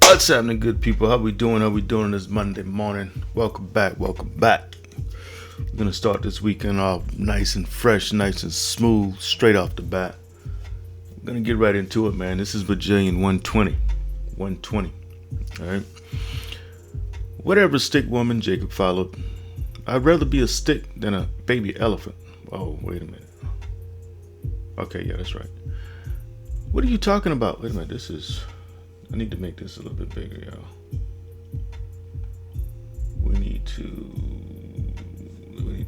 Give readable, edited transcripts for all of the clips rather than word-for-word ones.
What's happening, good people? How we doing? This Monday morning? Welcome back. We're gonna start this weekend off nice and fresh, nice and smooth, straight off the bat. We're gonna get right into it, man. This is Bajillion 120. 120. Alright. Whatever stick woman Jacob followed, I'd rather be a stick than a baby elephant. Oh, wait a minute. Okay, yeah, that's right. What are you talking about? Wait a minute, I need to make this a little bit bigger, y'all. We need to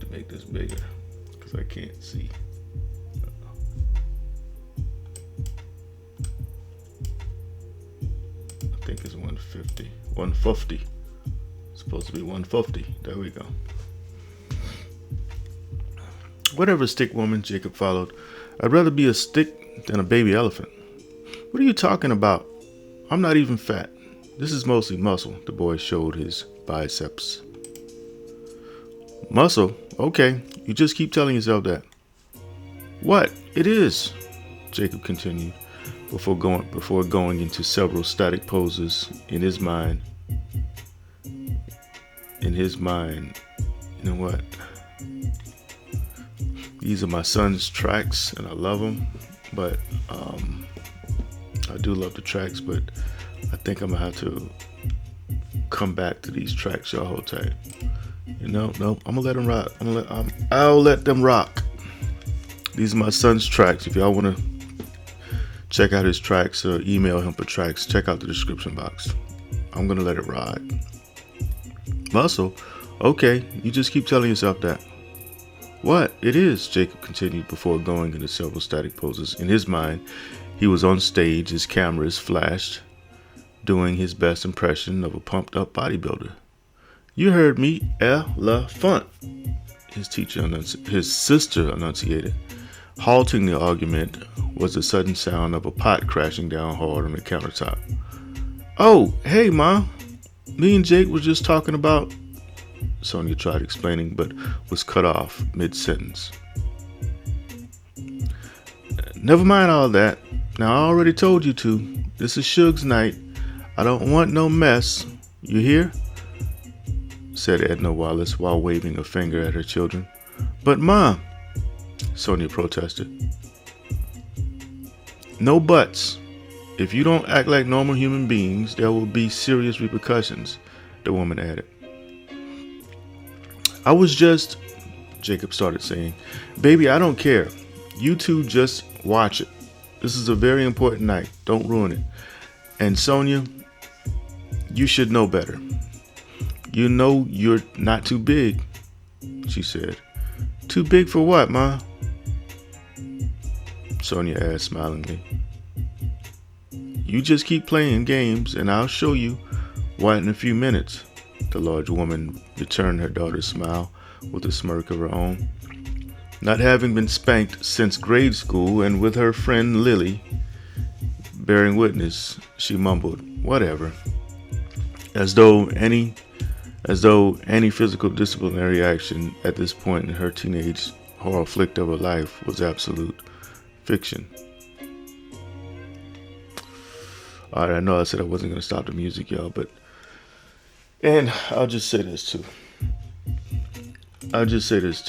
make this bigger because I can't see. I think it's 150. 150. It's supposed to be 150. There we go. Whatever stick woman Jacob followed, I'd rather be a stick than a baby elephant. What are you talking about? I'm not even fat. This is mostly muscle. The boy showed his biceps. Muscle? Okay, you just keep telling yourself that. What? It is, Jacob continued, before going into several static poses in his mind. You know what? These are my son's tracks, and I love them, but I do love the tracks, but I think I'm gonna have to come back to these tracks. Y'all hold tight. No, I'm gonna let them rock. I'll let them rock. These are my son's tracks. If y'all wanna check out his tracks or email him for tracks, check out the description box. I'm gonna let it ride. Muscle? Okay, you just keep telling yourself that. What? It is, Jacob continued before going into several static poses. In his mind, he was on stage, his cameras flashed, doing his best impression of a pumped-up bodybuilder. You heard me, elephant, his sister enunciated. Halting the argument was the sudden sound of a pot crashing down hard on the countertop. Oh, hey, Ma. Me and Jake was just talking about... Sonia tried explaining, but was cut off mid-sentence. Never mind all that. Now, I already told you to. This is Suge's night. I don't want no mess. You hear? Said Edna Wallace while waving a finger at her children. But, Ma, Sonia protested. No buts. If you don't act like normal human beings, there will be serious repercussions, the woman added. I was just, Jacob started saying, baby, I don't care. You two just watch it. This is a very important night. Don't ruin it. And Sonia, you should know better. You know you're not too big, she said. Too big for what, Ma? Sonia asked smilingly. You just keep playing games and I'll show you why in a few minutes. The large woman returned her daughter's smile with a smirk of her own. Not having been spanked since grade school and with her friend Lily bearing witness, she mumbled, whatever, as though any physical disciplinary action at this point in her teenage horror flick of her life was absolute fiction. All right, I know I said I wasn't going to stop the music, y'all, and I'll just say this too. I'll just say this.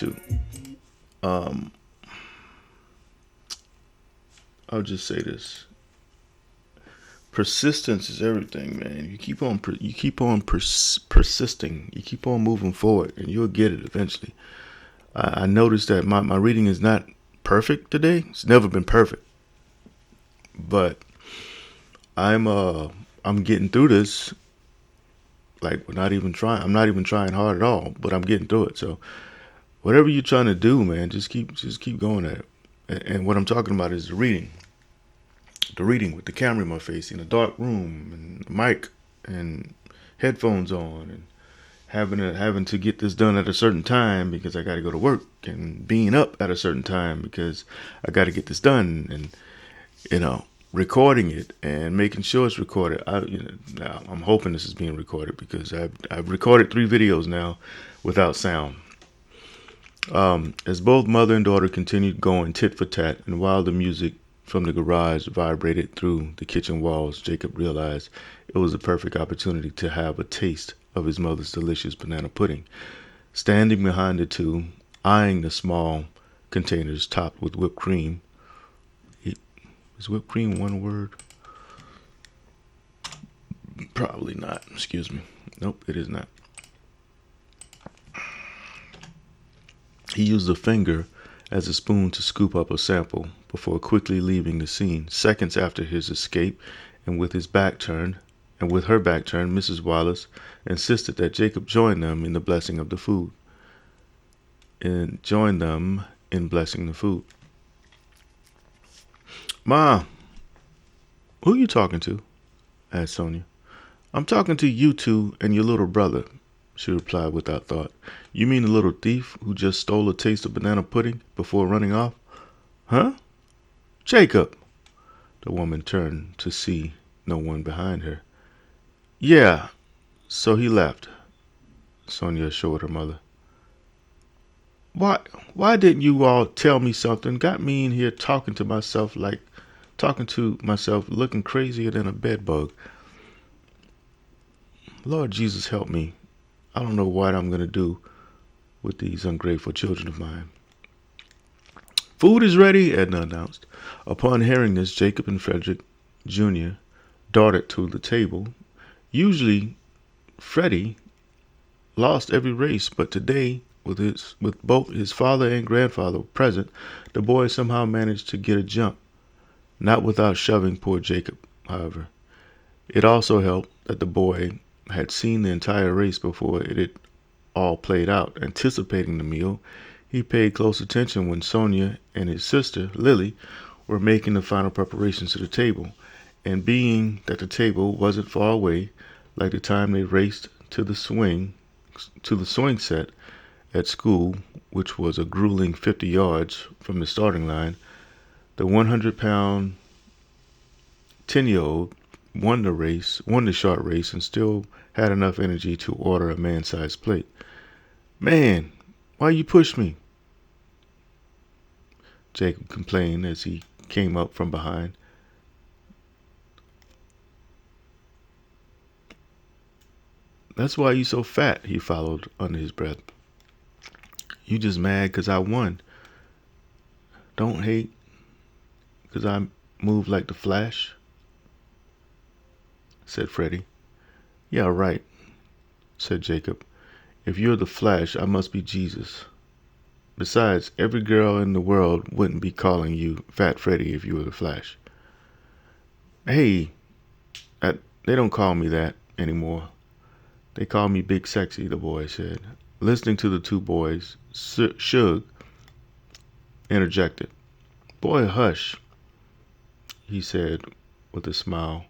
Persistence is everything, man. You keep on persisting. You keep on moving forward, and you'll get it eventually. I noticed that my reading is not perfect today. It's never been perfect, but I'm getting through this. Like I'm not even trying hard at all, but I'm getting through it. So whatever you're trying to do, man, just keep going at it. And what I'm talking about is the reading with the camera in my face in a dark room and a mic and headphones on and having to get this done at a certain time because I got to go to work, and being up at a certain time because I got to get this done, and recording it and making sure it's recorded. Now I'm hoping this is being recorded because I've recorded 3 videos now without sound. As both mother and daughter continued going tit for tat, and while the music from the garage vibrated through the kitchen walls, Jacob realized it was a perfect opportunity to have a taste of his mother's delicious banana pudding. Standing behind the two, eyeing the small containers topped with whipped cream. Is whipped cream one word? Probably not. Excuse me. Nope, it is not. He used a finger as a spoon to scoop up a sample before quickly leaving the scene. Seconds after his escape, and with her back turned, Mrs. Wallace insisted that Jacob join them in the blessing of the food. Ma, who you talking to? Asked Sonia. I'm talking to you two and your little brother, she replied without thought. You mean the little thief who just stole a taste of banana pudding before running off? Huh? Jacob! The woman turned to see no one behind her. Yeah, so he left, Sonia assured her mother. Why didn't you all tell me something? Got me in here talking to myself, looking crazier than a bedbug. Lord Jesus help me. I don't know what I'm going to do with these ungrateful children of mine. Food is ready, Edna announced. Upon hearing this, Jacob and Frederick Jr. darted to the table. Usually, Freddie lost every race, but today, with both his father and grandfather present, the boy somehow managed to get a jump. Not without shoving poor Jacob, however. It also helped that the boy had seen the entire race before it had all played out. Anticipating the meal, he paid close attention when Sonia and his sister, Lily, were making the final preparations to the table. And being that the table wasn't far away, like the time they raced to the swing set at school, which was a grueling 50 yards from the starting line, the 100-pound 10-year-old won the short race, and still had enough energy to order a man-sized plate. Man, why you push me? Jacob complained as he came up from behind. That's why you so fat, he followed under his breath. You just mad 'cause I won. Don't hate 'cause I move like the Flash, said Freddie. Yeah, right, said Jacob. If you're the Flash, I must be Jesus. Besides, every girl in the world wouldn't be calling you Fat Freddy if you were the Flash. Hey, they don't call me that anymore. They call me Big Sexy, the boy said. Listening to the two boys, Suge interjected. Boy, hush, he said with a smile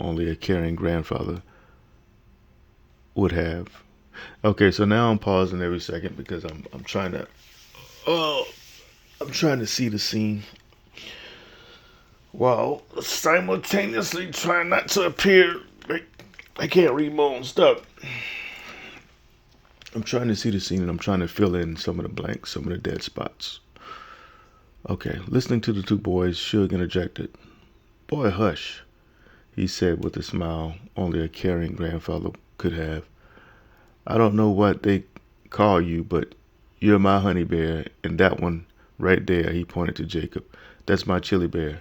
only a caring grandfather would have. Okay, so now I'm pausing every second because I'm trying to see the scene while simultaneously trying not to appear like I can't read my own stuff. I'm trying to see the scene and I'm trying to fill in some of the blanks, some of the dead spots. Okay, listening to the two boys, Suge interjected. Boy, hush, he said with a smile only a caring grandfather could have. I don't know what they call you, but you're my honey bear, and that one right there, he pointed to Jacob, that's my chili bear.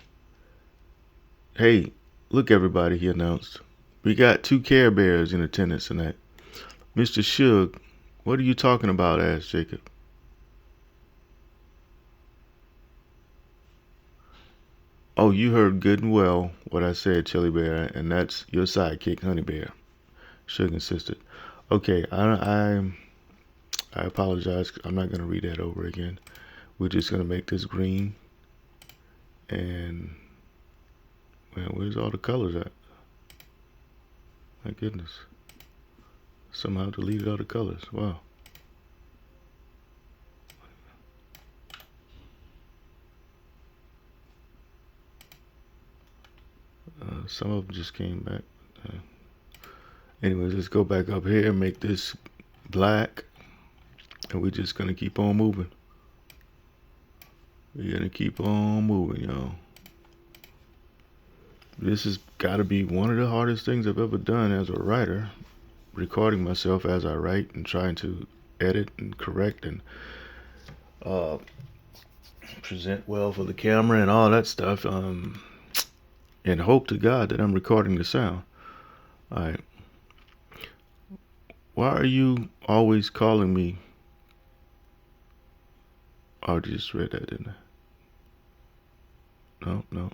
Hey, look everybody, he announced. We got 2 Care Bears in attendance tonight. Mr. Suge, what are you talking about? Asked Jacob. Oh, you heard good and well what I said, Chili Bear, and that's your sidekick, Honey Bear, Suge insisted. Okay, I apologize. I'm not going to read that over again. We're just going to make this green. And, man, where's all the colors at? My goodness. Somehow deleted all the colors. Wow. Some of them just came back. Anyways, let's go back up here and make this black. And we're just going to keep on moving. We're gonna keep on moving, y'all. This has got to be one of the hardest things I've ever done as a writer. Recording myself as I write and trying to edit and correct and uh, present well for the camera and all that stuff. And hope to God that I'm recording the sound. All right. Why are you always calling me? Oh, I just read that, didn't I? No, no.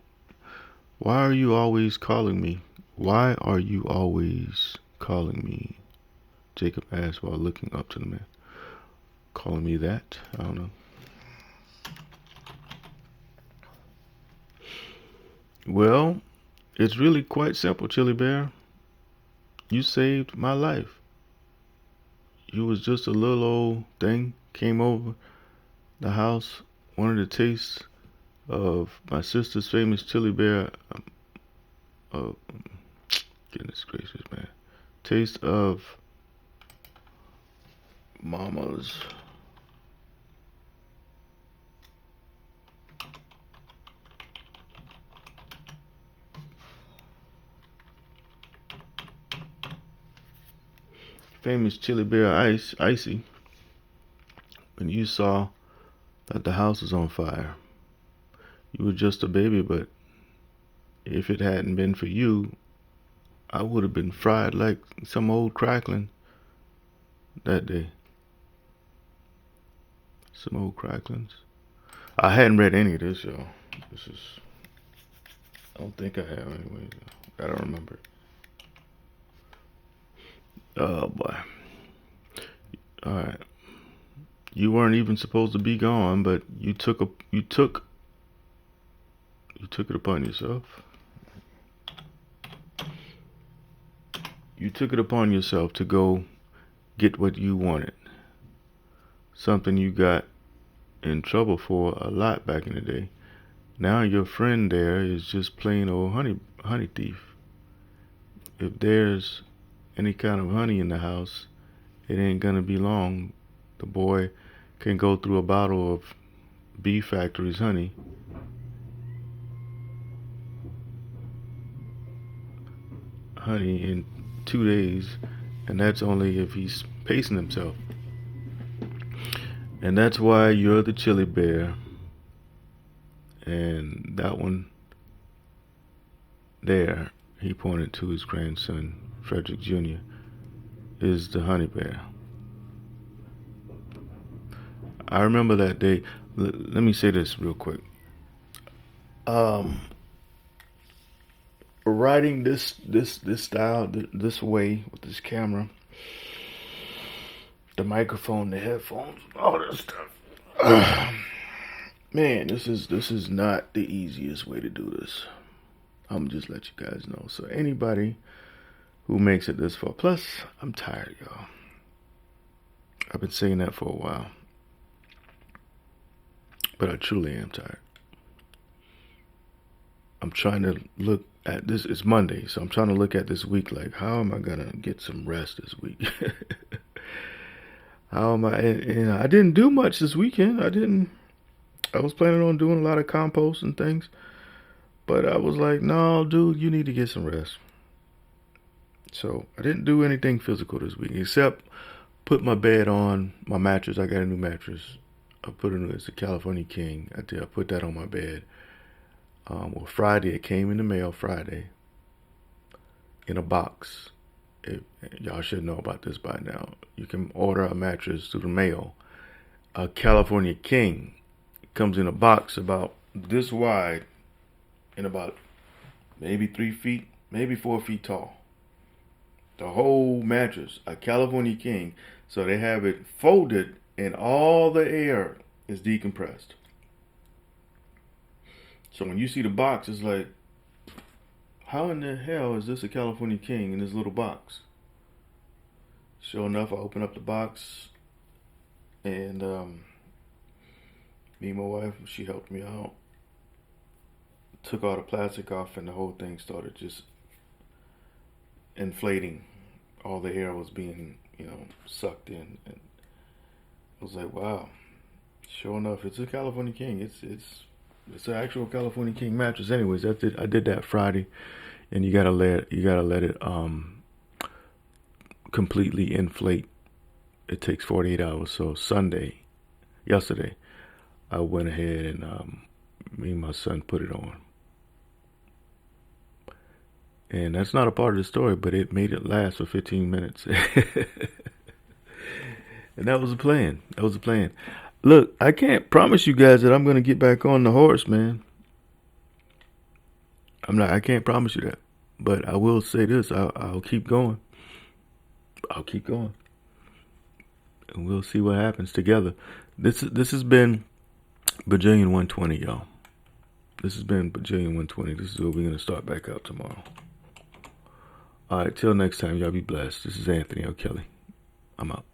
Why are you always calling me? Why are you always calling me? Jacob asked while looking up to the man. Calling me that? I don't know. Well, it's really quite simple, Chili Bear. You saved my life. You was just a little old thing, came over the house, wanted to taste of my sister's famous chili bear. Uh, goodness gracious, man. Taste of Mama's. Famous chili bear icy. When you saw that the house was on fire, you were just a baby, but if it hadn't been for you, I would have been fried like some old crackling that day. Some old cracklings. I hadn't read any of this, y'all. This is. I don't think I have anyway. I don't remember. Oh boy. All right. You weren't even supposed to be gone, but you took it upon yourself. You took it upon yourself to go get what you wanted. Something you got in trouble for a lot back in the day. Now your friend there is just plain old honey thief. If there's any kind of honey in the house, it ain't gonna be long. The boy can go through a bottle of Bee Factory's honey. Honey in 2 days, and that's only if he's pacing himself. And that's why you're the chili bear. And that one there, he pointed to his grandson, Frederick Jr., is the honey bear. I remember that day. Let me say this real quick. Writing this style, this way with this camera, the microphone, the headphones, all this stuff. Man, this is not the easiest way to do this. I'm just let you guys know. So anybody who makes it this far, plus I'm tired, y'all. I've been saying that for a while, but I truly am tired. I'm trying to look at this. It's Monday, so I'm trying to look at this week like, how am I gonna get some rest this week? How am I? And I didn't do much this weekend. I was planning on doing a lot of compost and things, but I was like, no, dude, you need to get some rest. So I didn't do anything physical this week except put my bed on my mattress. I got a new mattress. It's a California King. I put that on my bed. Well, Friday, it came in the mail Friday in a box. Y'all should know about this by now. You can order a mattress through the mail. A California King. It comes in a box about this wide and about maybe 3 feet, maybe 4 feet tall. The whole mattress, a California King. So they have it folded and all the air is decompressed. So when you see the box, it's like, how in the hell is this a California King in this little box? Sure enough, I open up the box, and me and my wife, she helped me out. Took all the plastic off, and the whole thing started just inflating. All the air was being, sucked in. And I was like, wow. Sure enough, it's a California King. It's an actual California King mattress. Anyways, I did that Friday, and you gotta let it completely inflate. It takes 48 hours. So yesterday, I went ahead and me and my son put it on, and that's not a part of the story, but it made it last for 15 minutes, and that was a plan. That was a plan. Look, I can't promise you guys that I'm gonna get back on the horse, man. I'm not. I can't promise you that, but I will say this: I'll keep going. I'll keep going, and we'll see what happens together. This has been Bajillion 120, y'all. This has been Bajillion 120. This is where we're gonna start back up tomorrow. All right, till next time, y'all be blessed. This is Anthony L. Kelly. I'm out.